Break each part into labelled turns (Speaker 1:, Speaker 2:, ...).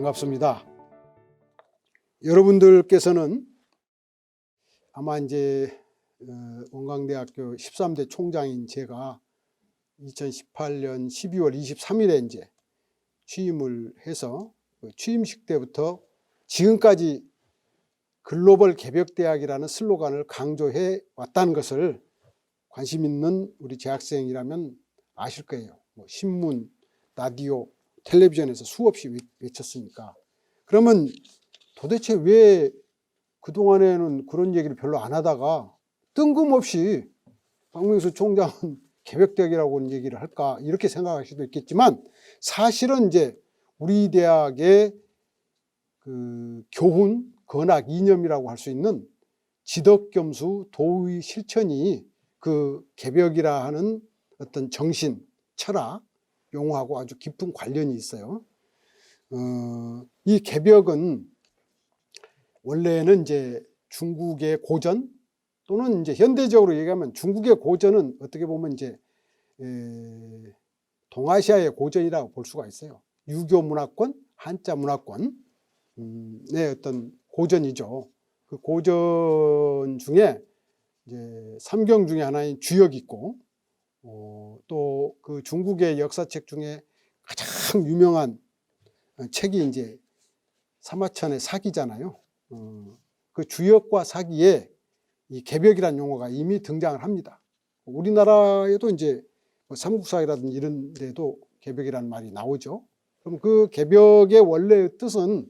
Speaker 1: 반갑습니다. 여러분들께서는 아마 이제 원광대학교 13대 총장인 제가 2018년 12월 23일에 이제 취임을 해서 취임식 때부터 지금까지 글로벌 개벽대학이라는 슬로건을 강조해 왔다는 것을 관심 있는 우리 재학생이라면 아실 거예요. 뭐 신문, 라디오, 텔레비전에서 수없이 외쳤으니까. 그러면 도대체 왜 그동안에는 그런 얘기를 별로 안 하다가 뜬금없이 박명수 총장은 개벽대학이라고 얘기를 할까 이렇게 생각할 수도 있겠지만, 사실은 이제 우리 대학의 그 교훈, 건학, 이념이라고 할 수 있는 지덕겸수 도의 실천이 그 개벽이라 하는 어떤 정신, 철학, 용어하고 아주 깊은 관련이 있어요. 이 개벽은 원래는 이제 중국의 고전, 또는 이제 현대적으로 얘기하면 중국의 고전은 어떻게 보면 이제 동아시아의 고전이라고 볼 수가 있어요. 유교 문화권, 한자 문화권 의 어떤 고전이죠. 그 고전 중에 이제 삼경 중에 하나인 주역이 있고, 또 그 중국의 역사책 중에 가장 유명한 책이 이제 사마천의 사기잖아요. 그 주역과 사기에 이 개벽이라는 용어가 이미 등장을 합니다. 우리나라에도 이제 삼국사라든지 이런 데도 개벽이라는 말이 나오죠. 그럼 그 개벽의 원래의 뜻은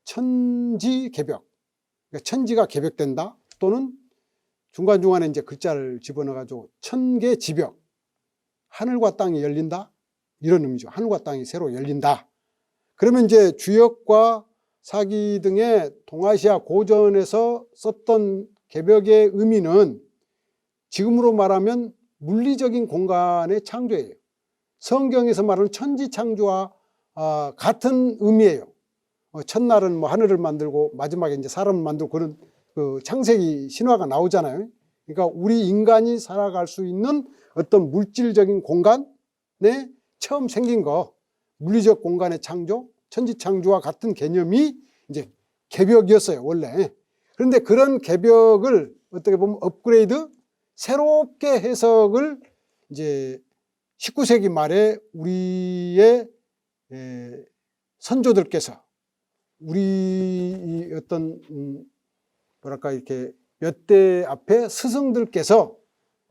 Speaker 1: 천지개벽, 그러니까 천지가 개벽된다, 또는 중간중간에 이제 글자를 집어넣어가지고 천개지벽, 하늘과 땅이 열린다, 이런 의미죠. 하늘과 땅이 새로 열린다. 그러면 이제 주역과 사기 등의 동아시아 고전에서 썼던 개벽의 의미는 지금으로 말하면 물리적인 공간의 창조예요. 성경에서 말하는 천지창조와 같은 의미예요. 첫날은 뭐 하늘을 만들고 마지막에 이제 사람을 만들고 그런 그 창세기 신화가 나오잖아요. 그러니까 우리 인간이 살아갈 수 있는 어떤 물질적인 공간에 처음 생긴 거, 물리적 공간의 창조, 천지창조와 같은 개념이 이제 개벽이었어요, 원래. 그런데 그런 개벽을 어떻게 보면 업그레이드, 새롭게 해석을 이제 19세기 말에 우리의 선조들께서, 우리 어떤 뭐랄까 이렇게 몇 대 앞에 스승들께서,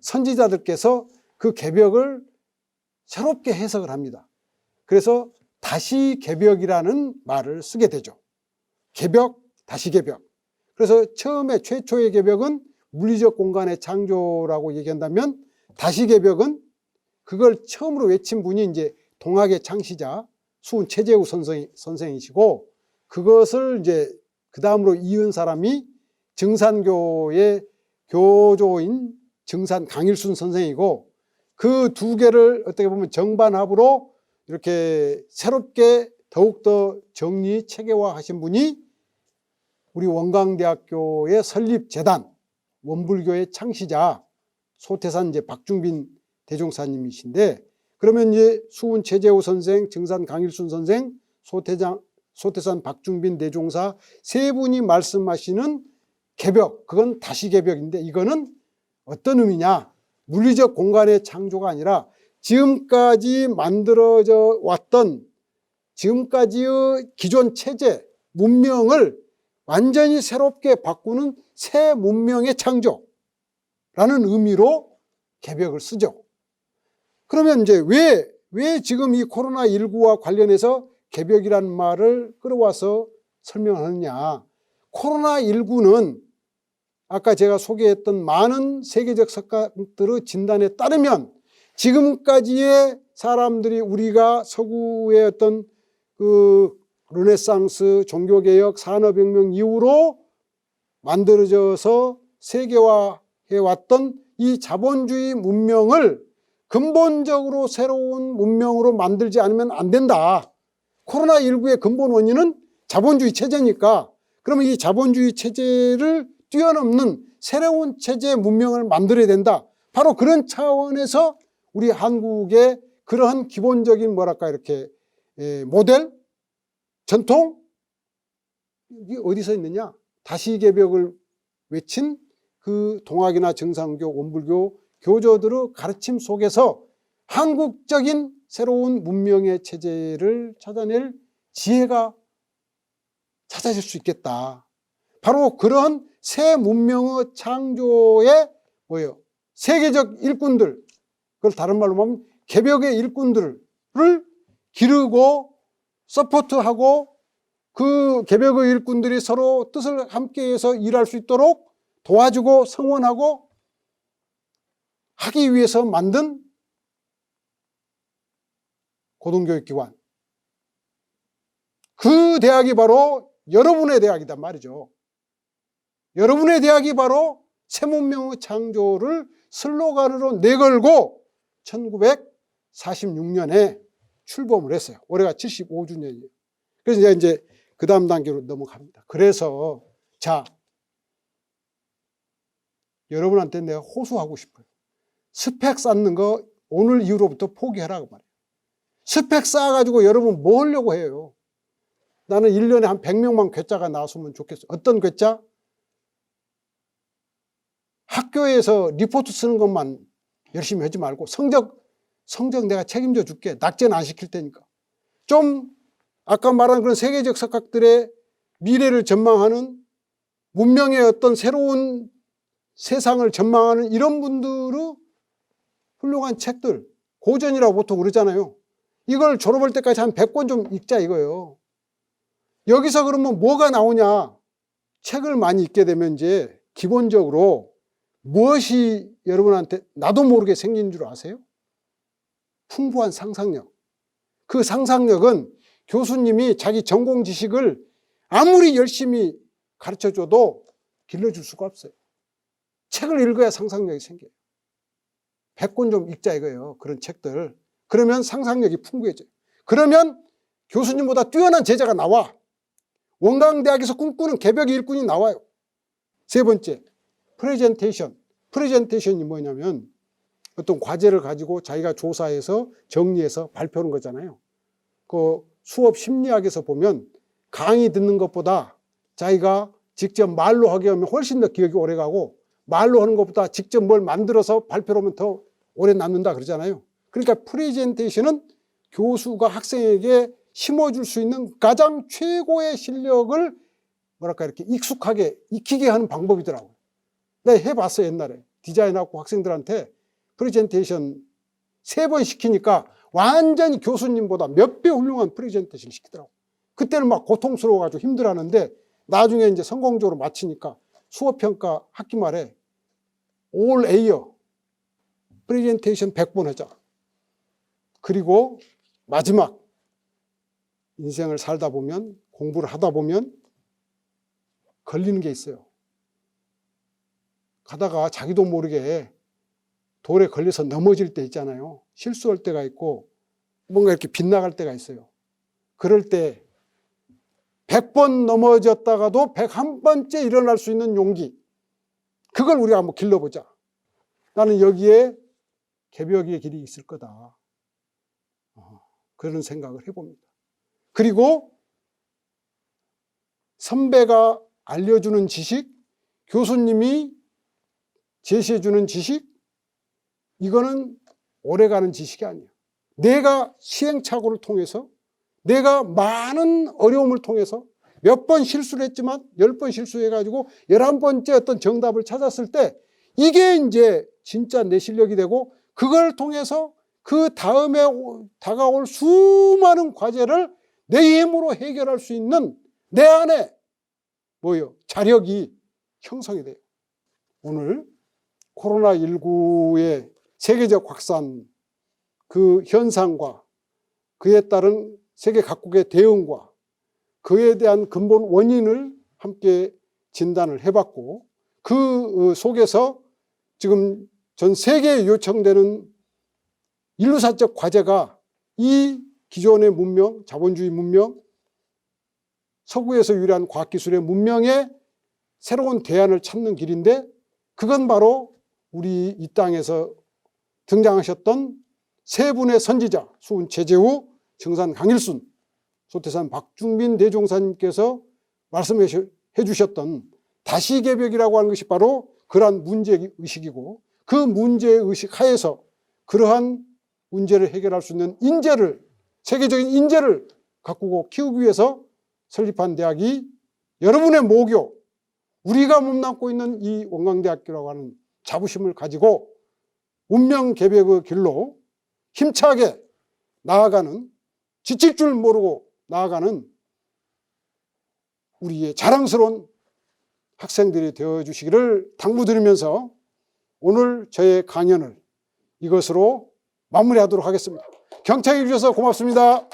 Speaker 1: 선지자들께서 그 개벽을 새롭게 해석을 합니다. 그래서 다시 개벽이라는 말을 쓰게 되죠. 개벽, 다시 개벽. 그래서 처음에 최초의 개벽은 물리적 공간의 창조라고 얘기한다면, 다시 개벽은 그걸 처음으로 외친 분이 이제 동학의 창시자 수훈 최재우 선생이시고, 그것을 이제 그 다음으로 이은 사람이 증산교의 교조인 증산 강일순 선생이고, 그 두 개를 어떻게 보면 정반합으로 이렇게 새롭게 더욱더 정리 체계화하신 분이 우리 원광대학교의 설립재단, 원불교의 창시자 소태산 이제 박중빈 대종사님이신데, 그러면 이제 수훈 최재우 선생, 증산 강일순 선생, 소태산 박중빈 대종사 세 분이 말씀하시는 개벽, 그건 다시 개벽인데, 이거는 어떤 의미냐? 물리적 공간의 창조가 아니라 지금까지 만들어져 왔던 지금까지의 기존 체제, 문명을 완전히 새롭게 바꾸는 새 문명의 창조라는 의미로 개벽을 쓰죠. 그러면 이제 왜 지금 이 코로나19와 관련해서 개벽이라는 말을 끌어와서 설명하느냐? 코로나19는 아까 제가 소개했던 많은 세계적 석학들의 진단에 따르면 지금까지의 사람들이, 우리가 서구의 어떤 그 르네상스, 종교개혁, 산업혁명 이후로 만들어져서 세계화해 왔던 이 자본주의 문명을 근본적으로 새로운 문명으로 만들지 않으면 안 된다. 코로나19의 근본 원인은 자본주의 체제니까, 그러면 이 자본주의 체제를 뛰어넘는 새로운 체제의 문명을 만들어야 된다. 바로 그런 차원에서 우리 한국의 그러한 기본적인 뭐랄까 이렇게 모델, 전통? 이게 어디서 있느냐? 다시개벽을 외친 그 동학이나 정상교, 원불교 교조들의 가르침 속에서 한국적인 새로운 문명의 체제를 찾아낼 지혜가 찾아질 수 있겠다. 바로 그런 새 문명의 창조의 뭐예요? 세계적 일꾼들, 그걸 다른 말로 하면 개벽의 일꾼들을 기르고 서포트하고 그 개벽의 일꾼들이 서로 뜻을 함께해서 일할 수 있도록 도와주고 성원하고 하기 위해서 만든 고등교육기관. 그 대학이 바로 여러분의 대학이란 말이죠. 여러분의 대학이 바로 새 문명의 창조를 슬로건으로 내걸고 1946년에 출범을 했어요. 올해가 75주년이에요. 그래서 이제 그 다음 단계로 넘어갑니다. 그래서 자, 여러분한테 내가 호소하고 싶어요. 스펙 쌓는 거 오늘 이후로부터 포기하라고 말이에요. 스펙 쌓아가지고 여러분 뭐 하려고 해요? 나는 1년에 한 100명만 괴짜가 나왔으면 좋겠어요. 어떤 괴짜? 학교에서 리포트 쓰는 것만 열심히 하지 말고 성적 내가 책임져 줄게. 낙제는 안 시킬 테니까. 좀 아까 말한 그런 세계적 석학들의 미래를 전망하는 문명의 어떤 새로운 세상을 전망하는 이런 분들의 훌륭한 책들, 고전이라고 보통 그러잖아요. 이걸 졸업할 때까지 한 100권 좀 읽자 이거예요. 여기서 그러면 뭐가 나오냐? 책을 많이 읽게 되면 이제 기본적으로 무엇이 여러분한테 나도 모르게 생긴 줄 아세요? 풍부한 상상력. 그 상상력은 교수님이 자기 전공 지식을 아무리 열심히 가르쳐줘도 길러줄 수가 없어요. 책을 읽어야 상상력이 생겨요. 100권 좀 읽자 이거예요. 그런 책들. 그러면 상상력이 풍부해져요. 그러면 교수님보다 뛰어난 제자가 나와. 원광대학에서 꿈꾸는 개벽의 일꾼이 나와요. 세 번째, 프레젠테이션. 프레젠테이션이 뭐냐면 어떤 과제를 가지고 자기가 조사해서 정리해서 발표하는 거잖아요. 그 수업 심리학에서 보면 강의 듣는 것보다 자기가 직접 말로 하게 하면 훨씬 더 기억이 오래 가고 말로 하는 것보다 직접 뭘 만들어서 발표를 하면 더 오래 남는다 그러잖아요. 그러니까 프레젠테이션은 교수가 학생에게 심어줄 수 있는 가장 최고의 실력을 뭐랄까 이렇게 익숙하게 익히게 하는 방법이더라고요. 내가 해봤어요. 옛날에 디자인하고 학생들한테 프레젠테이션 3번 시키니까 완전히 교수님보다 몇 배 훌륭한 프레젠테이션 시키더라고요. 그때는 막 고통스러워가지고 힘들어하는데 나중에 이제 성공적으로 마치니까 수업평가 학기 말에 올 A요. 프레젠테이션 100번 하자. 그리고 마지막 인생을 살다 보면 공부를 하다 보면 걸리는 게 있어요. 가다가 자기도 모르게 돌에 걸려서 넘어질 때 있잖아요. 실수할 때가 있고 뭔가 이렇게 빗나갈 때가 있어요. 그럴 때 100번 넘어졌다가도 101번째 일어날 수 있는 용기. 그걸 우리가 한번 길러보자. 나는 여기에 개벽의 길이 있을 거다. 그런 생각을 해봅니다. 그리고 선배가 알려주는 지식, 교수님이 제시해주는 지식, 이거는 오래가는 지식이 아니에요. 내가 시행착오를 통해서 내가 많은 어려움을 통해서 몇 번 실수를 했지만 10번 실수해가지고 11번째 어떤 정답을 찾았을 때 이게 이제 진짜 내 실력이 되고 그걸 통해서 그 다음에 다가올 수많은 과제를 내 힘으로 해결할 수 있는 내 안에 뭐예요? 자력이 형성이 돼요. 오늘 코로나19의 세계적 확산 그 현상과 그에 따른 세계 각국의 대응과 그에 대한 근본 원인을 함께 진단을 해봤고 그 속에서 지금 전 세계에 요청되는 인류사적 과제가 이 기존의 문명, 자본주의 문명, 서구에서 유래한 과학기술의 문명의 새로운 대안을 찾는 길인데 그건 바로 우리 이 땅에서 등장하셨던 세 분의 선지자, 수훈 최재우, 정산 강일순 소태산 박중민 대종사님께서 말씀해 주셨던 다시개벽이라고 하는 것이 바로 그러한 문제의식이고, 그 문제의식 하에서 그러한 문제를 해결할 수 있는 인재를, 세계적인 인재를 가꾸고 키우기 위해서 설립한 대학이 여러분의 모교, 우리가 몸담고 있는 이 원광대학교라고 하는 자부심을 가지고 운명개벽의 길로 힘차게 나아가는, 지칠 줄 모르고 나아가는 우리의 자랑스러운 학생들이 되어주시기를 당부드리면서 오늘 저의 강연을 이것으로 마무리하도록 하겠습니다. 경청해 주셔서 고맙습니다.